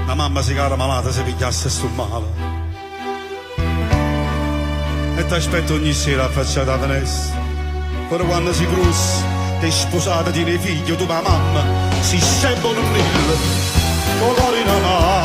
la mamma si cara malata se pigliasse sto male. E ti aspetto ogni sera affacciata a finestra. Però quando si cruza, che è sposata, tiene figlio, tu ma mamma, si sembra un nillo, colore in mano.